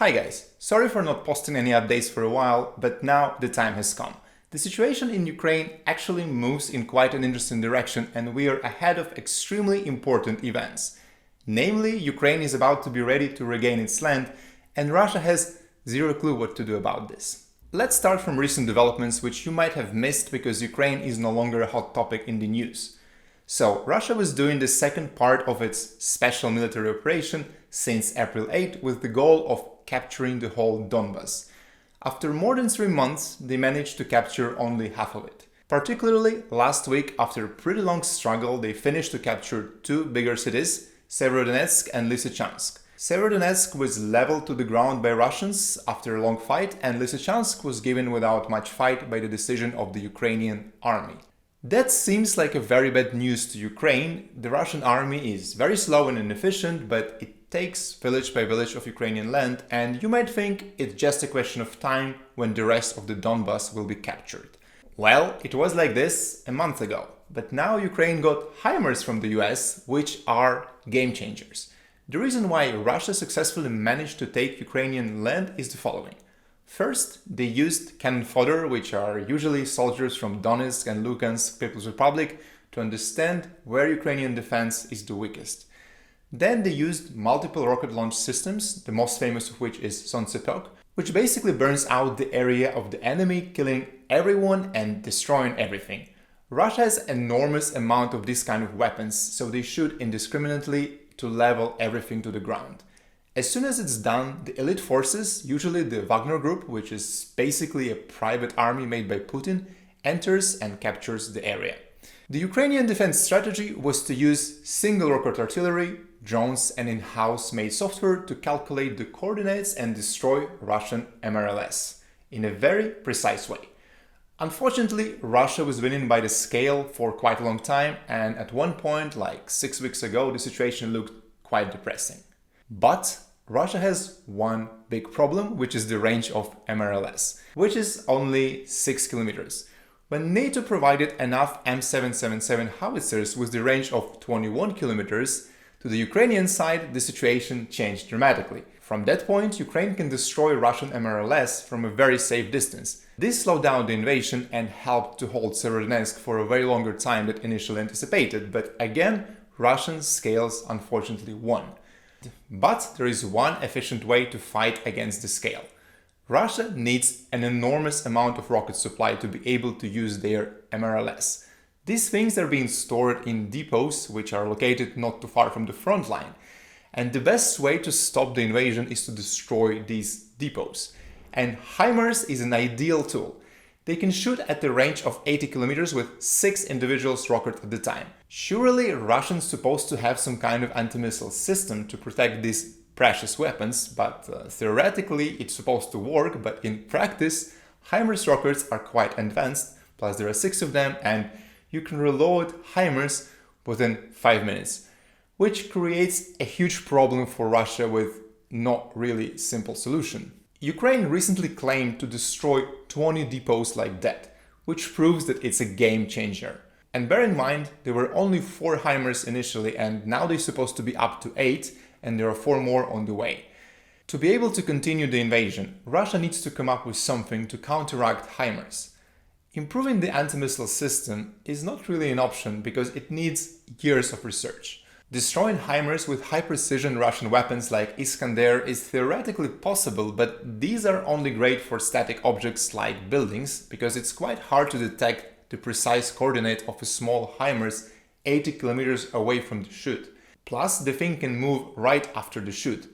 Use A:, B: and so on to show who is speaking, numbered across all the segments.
A: Hi guys, sorry for not posting any updates for a while, but now the time has come. The situation in Ukraine actually moves in quite an interesting direction and we are ahead of extremely important events. Namely, Ukraine is about to be ready to regain its land and Russia has zero clue what to do about this. Let's start from recent developments which you might have missed because Ukraine is no longer a hot topic in the news. So, Russia was doing the second part of its special military operation since April 8 with the goal of capturing the whole Donbas. After more than 3 months, they managed to capture only half of it. Particularly last week, after a pretty long struggle, they finished to capture two bigger cities, Severodonetsk and Lysychansk. Severodonetsk was leveled to the ground by Russians after a long fight, and Lysychansk was given without much fight by the decision of the Ukrainian army. That seems like a very bad news to Ukraine. The Russian army is very slow and inefficient, but it takes village by village of Ukrainian land, and you might think it's just a question of time when the rest of the Donbas will be captured. Well, it was like this a month ago, but now Ukraine got HIMARS from the US, which are game changers. The reason why Russia successfully managed to take Ukrainian land is the following. First, they used cannon fodder, which are usually soldiers from Donetsk and Luhansk People's Republic, to understand where Ukrainian defense is the weakest. Then they used multiple rocket launch systems, the most famous of which is Solntsepek, which basically burns out the area of the enemy, killing everyone and destroying everything. Russia has an enormous amount of this kind of weapons, so they shoot indiscriminately to level everything to the ground. As soon as it's done, the elite forces, usually the Wagner group, which is basically a private army made by Putin, enters and captures the area. The Ukrainian defense strategy was to use single rocket artillery, drones and in-house made software to calculate the coordinates and destroy Russian MRLS in a very precise way. Unfortunately, Russia was winning by the scale for quite a long time, and at one point, like 6 weeks ago, the situation looked quite depressing. But Russia has one big problem, which is the range of MRLS, which is only 6 kilometers. When NATO provided enough M777 howitzers with the range of 21 kilometers, to the Ukrainian side, the situation changed dramatically. From that point, Ukraine can destroy Russian MRLS from a very safe distance. This slowed down the invasion and helped to hold Severodonetsk for a very longer time than initially anticipated, but again, Russian scales unfortunately won. But there is one efficient way to fight against the scale. Russia needs an enormous amount of rocket supply to be able to use their MRLS. These things are being stored in depots, which are located not too far from the front line. And the best way to stop the invasion is to destroy these depots. And HIMARS is an ideal tool. They can shoot at the range of 80 kilometers with 6 individuals rocket at the time. Surely Russians supposed to have some kind of anti-missile system to protect these precious weapons, but theoretically it's supposed to work, but in practice HIMARS rockets are quite advanced, plus there are 6 of them, and you can reload HIMARS within 5 minutes, which creates a huge problem for Russia with not really simple solution. Ukraine recently claimed to destroy 20 depots like that, which proves that it's a game changer. And bear in mind, there were only 4 HIMARS initially, and now they're supposed to be up to 8, and there are 4 more on the way. To be able to continue the invasion, Russia needs to come up with something to counteract HIMARS. Improving the anti-missile system is not really an option because it needs years of research. Destroying HIMARS with high-precision Russian weapons like Iskander is theoretically possible, but these are only great for static objects like buildings, because it's quite hard to detect the precise coordinate of a small HIMARS 80 kilometers away from the shoot. Plus, the thing can move right after the shoot.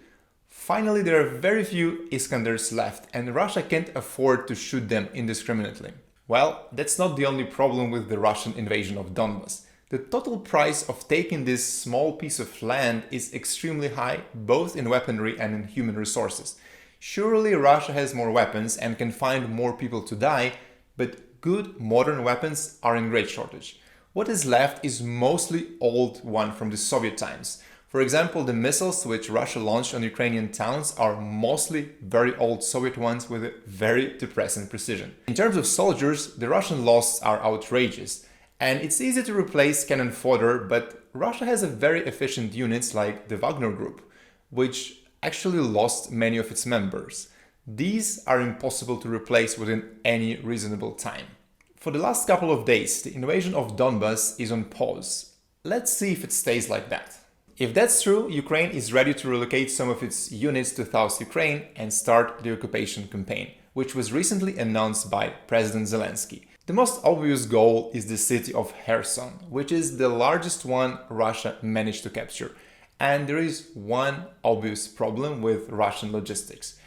A: Finally, there are very few Iskanders left, and Russia can't afford to shoot them indiscriminately. Well, that's not the only problem with the Russian invasion of Donbas. The total price of taking this small piece of land is extremely high, both in weaponry and in human resources. Surely Russia has more weapons and can find more people to die, but good modern weapons are in great shortage. What is left is mostly old one from the Soviet times. For example, the missiles which Russia launched on Ukrainian towns are mostly very old Soviet ones with a very depressing precision. In terms of soldiers, the Russian losses are outrageous. And it's easy to replace cannon fodder, but Russia has a very efficient units like the Wagner group, which actually lost many of its members. These are impossible to replace within any reasonable time. For the last couple of days, the invasion of Donbas is on pause. Let's see if it stays like that. If that's true, Ukraine is ready to relocate some of its units to South Ukraine and start the occupation campaign, which was recently announced by President Zelensky. The most obvious goal is the city of Kherson, which is the largest one Russia managed to capture. And there is one obvious problem with Russian logistics.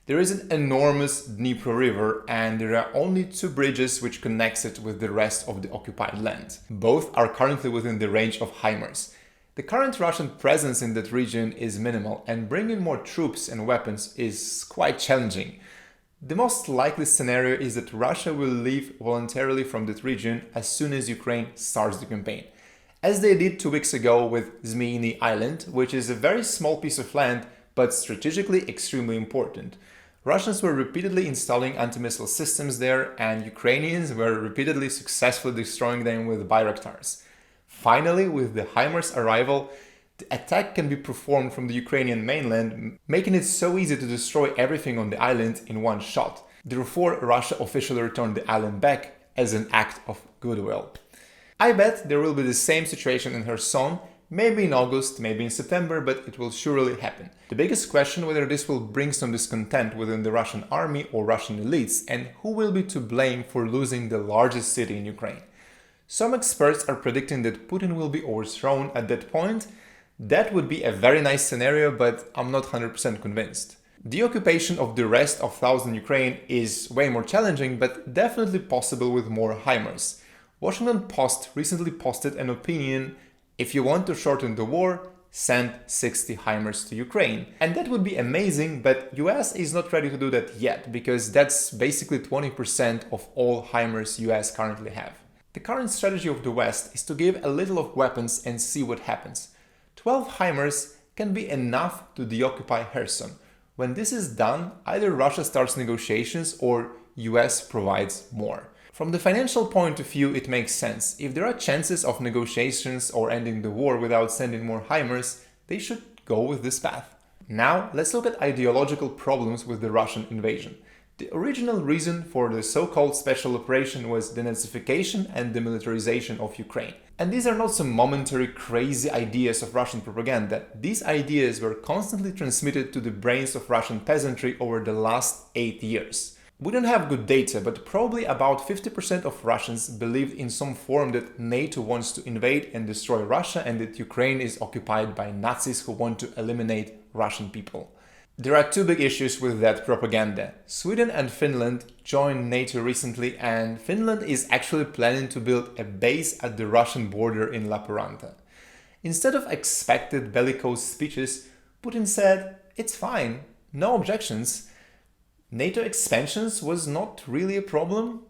A: There is an enormous Dnipro river and there are only 2 bridges which connects it with the rest of the occupied land. Both are currently within the range of HIMARS. The current Russian presence in that region is minimal and bringing more troops and weapons is quite challenging. The most likely scenario is that Russia will leave voluntarily from that region as soon as Ukraine starts the campaign, as they did 2 weeks ago with Zmeiny Island, which is a very small piece of land but strategically extremely important. Russians were repeatedly installing anti-missile systems there and Ukrainians were repeatedly successfully destroying them with Bayraktars. Finally, with the HIMARS arrival, the attack can be performed from the Ukrainian mainland, making it so easy to destroy everything on the island in one shot. Therefore, Russia officially returned the island back as an act of goodwill. I bet there will be the same situation in Kherson, maybe in August, maybe in September, but it will surely happen. The biggest question whether this will bring some discontent within the Russian army or Russian elites, and who will be to blame for losing the largest city in Ukraine. Some experts are predicting that Putin will be overthrown at that point. That would be a very nice scenario, but I'm not 100% convinced. The occupation of the rest of southern Ukraine is way more challenging, but definitely possible with more HIMARS. Washington Post recently posted an opinion: if you want to shorten the war, send 60 HIMARS to Ukraine. And that would be amazing, but US is not ready to do that yet, because that's basically 20% of all HIMARS US currently have. The current strategy of the West is to give a little of weapons and see what happens. 12 HIMARS can be enough to deoccupy Kherson. When this is done, either Russia starts negotiations or US provides more. From the financial point of view, it makes sense. If there are chances of negotiations or ending the war without sending more HIMARS, they should go with this path. Now, let's look at ideological problems with the Russian invasion. The original reason for the so-called special operation was denazification and demilitarization of Ukraine. And these are not some momentary crazy ideas of Russian propaganda. These ideas were constantly transmitted to the brains of Russian peasantry over the last 8 years. We don't have good data, but probably about 50% of Russians believed in some form that NATO wants to invade and destroy Russia and that Ukraine is occupied by Nazis who want to eliminate Russian people. There are 2 big issues with that propaganda. Sweden and Finland joined NATO recently, and Finland is actually planning to build a base at the Russian border in Lappeenranta. Instead of expected bellicose speeches, Putin said, "It's fine, no objections." NATO expansions was not really a problem.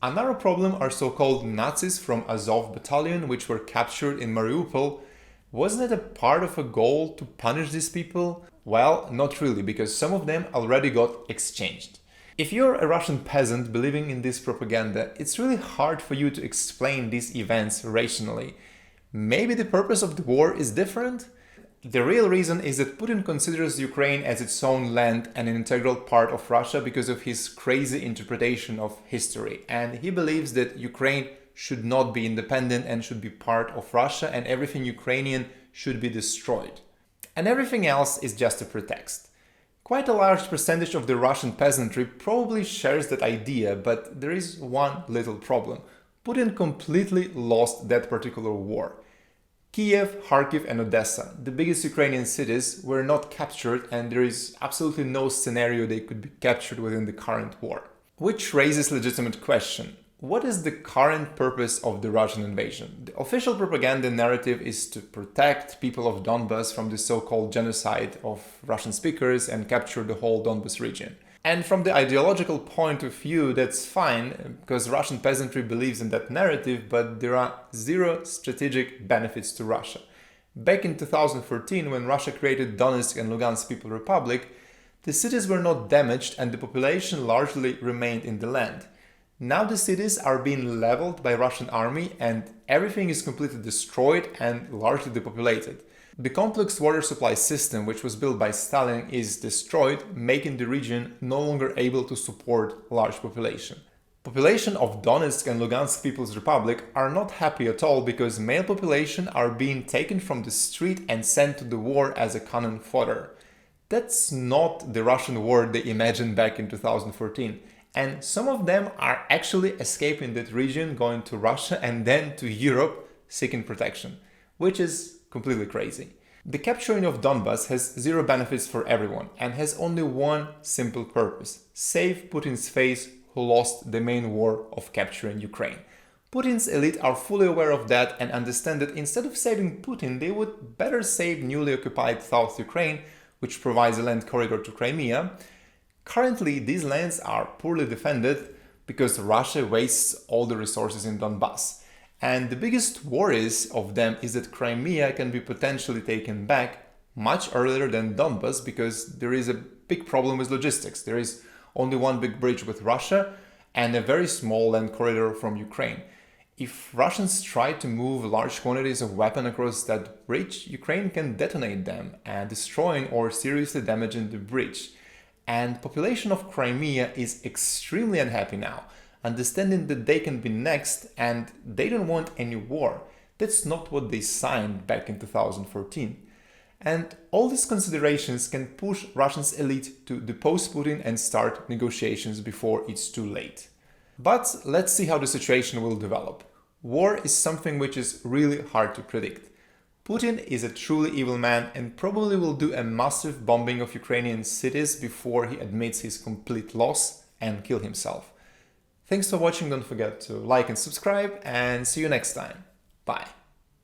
A: Another problem are so-called Nazis from Azov battalion, which were captured in Mariupol. Wasn't it a part of a goal to punish these people? Well, not really, because some of them already got exchanged. If you're a Russian peasant believing in this propaganda, it's really hard for you to explain these events rationally. Maybe the purpose of the war is different? The real reason is that Putin considers Ukraine as its own land and an integral part of Russia because of his crazy interpretation of history. And he believes that Ukraine should not be independent and should be part of Russia, and everything Ukrainian should be destroyed. And everything else is just a pretext. Quite a large percentage of the Russian peasantry probably shares that idea, but there is one little problem. Putin completely lost that particular war. Kiev, Kharkiv and Odessa, the biggest Ukrainian cities, were not captured, and there is absolutely no scenario they could be captured within the current war. Which raises a legitimate question. What is the current purpose of the Russian invasion? The official propaganda narrative is to protect people of Donbas from the so-called genocide of Russian speakers and capture the whole Donbas region. And from the ideological point of view, that's fine, because Russian peasantry believes in that narrative, but there are 0 strategic benefits to Russia. Back in 2014, when Russia created Donetsk and Lugansk People Republic, the cities were not damaged and the population largely remained in the land. Now the cities are being leveled by Russian army and everything is completely destroyed and largely depopulated. The complex water supply system, which was built by Stalin, is destroyed, making the region no longer able to support large population. Population of Donetsk and Lugansk People's Republic are not happy at all because male population are being taken from the street and sent to the war as a cannon fodder. That's not the Russian war they imagined back in 2014. And some of them are actually escaping that region, going to Russia and then to Europe seeking protection, which is completely crazy. The capturing of Donbas has zero benefits for everyone and has only one simple purpose: save Putin's face, who lost the main war of capturing Ukraine. Putin's elite are fully aware of that and understand that instead of saving Putin, they would better save newly occupied South Ukraine, which provides a land corridor to Crimea. Currently, these lands are poorly defended because Russia wastes all the resources in Donbas. And the biggest worries of them is that Crimea can be potentially taken back much earlier than Donbas because there is a big problem with logistics. There is only one big bridge with Russia and a very small land corridor from Ukraine. If Russians try to move large quantities of weapons across that bridge, Ukraine can detonate them and destroying or seriously damaging the bridge. And population of Crimea is extremely unhappy now, understanding that they can be next and they don't want any war. That's not what they signed back in 2014. And all these considerations can push Russia's elite to depose Putin and start negotiations before it's too late. But let's see how the situation will develop. War is something which is really hard to predict. Putin is a truly evil man and probably will do a massive bombing of Ukrainian cities before he admits his complete loss and kill himself. Thanks for watching, don't forget to like and subscribe, and see you next time. Bye.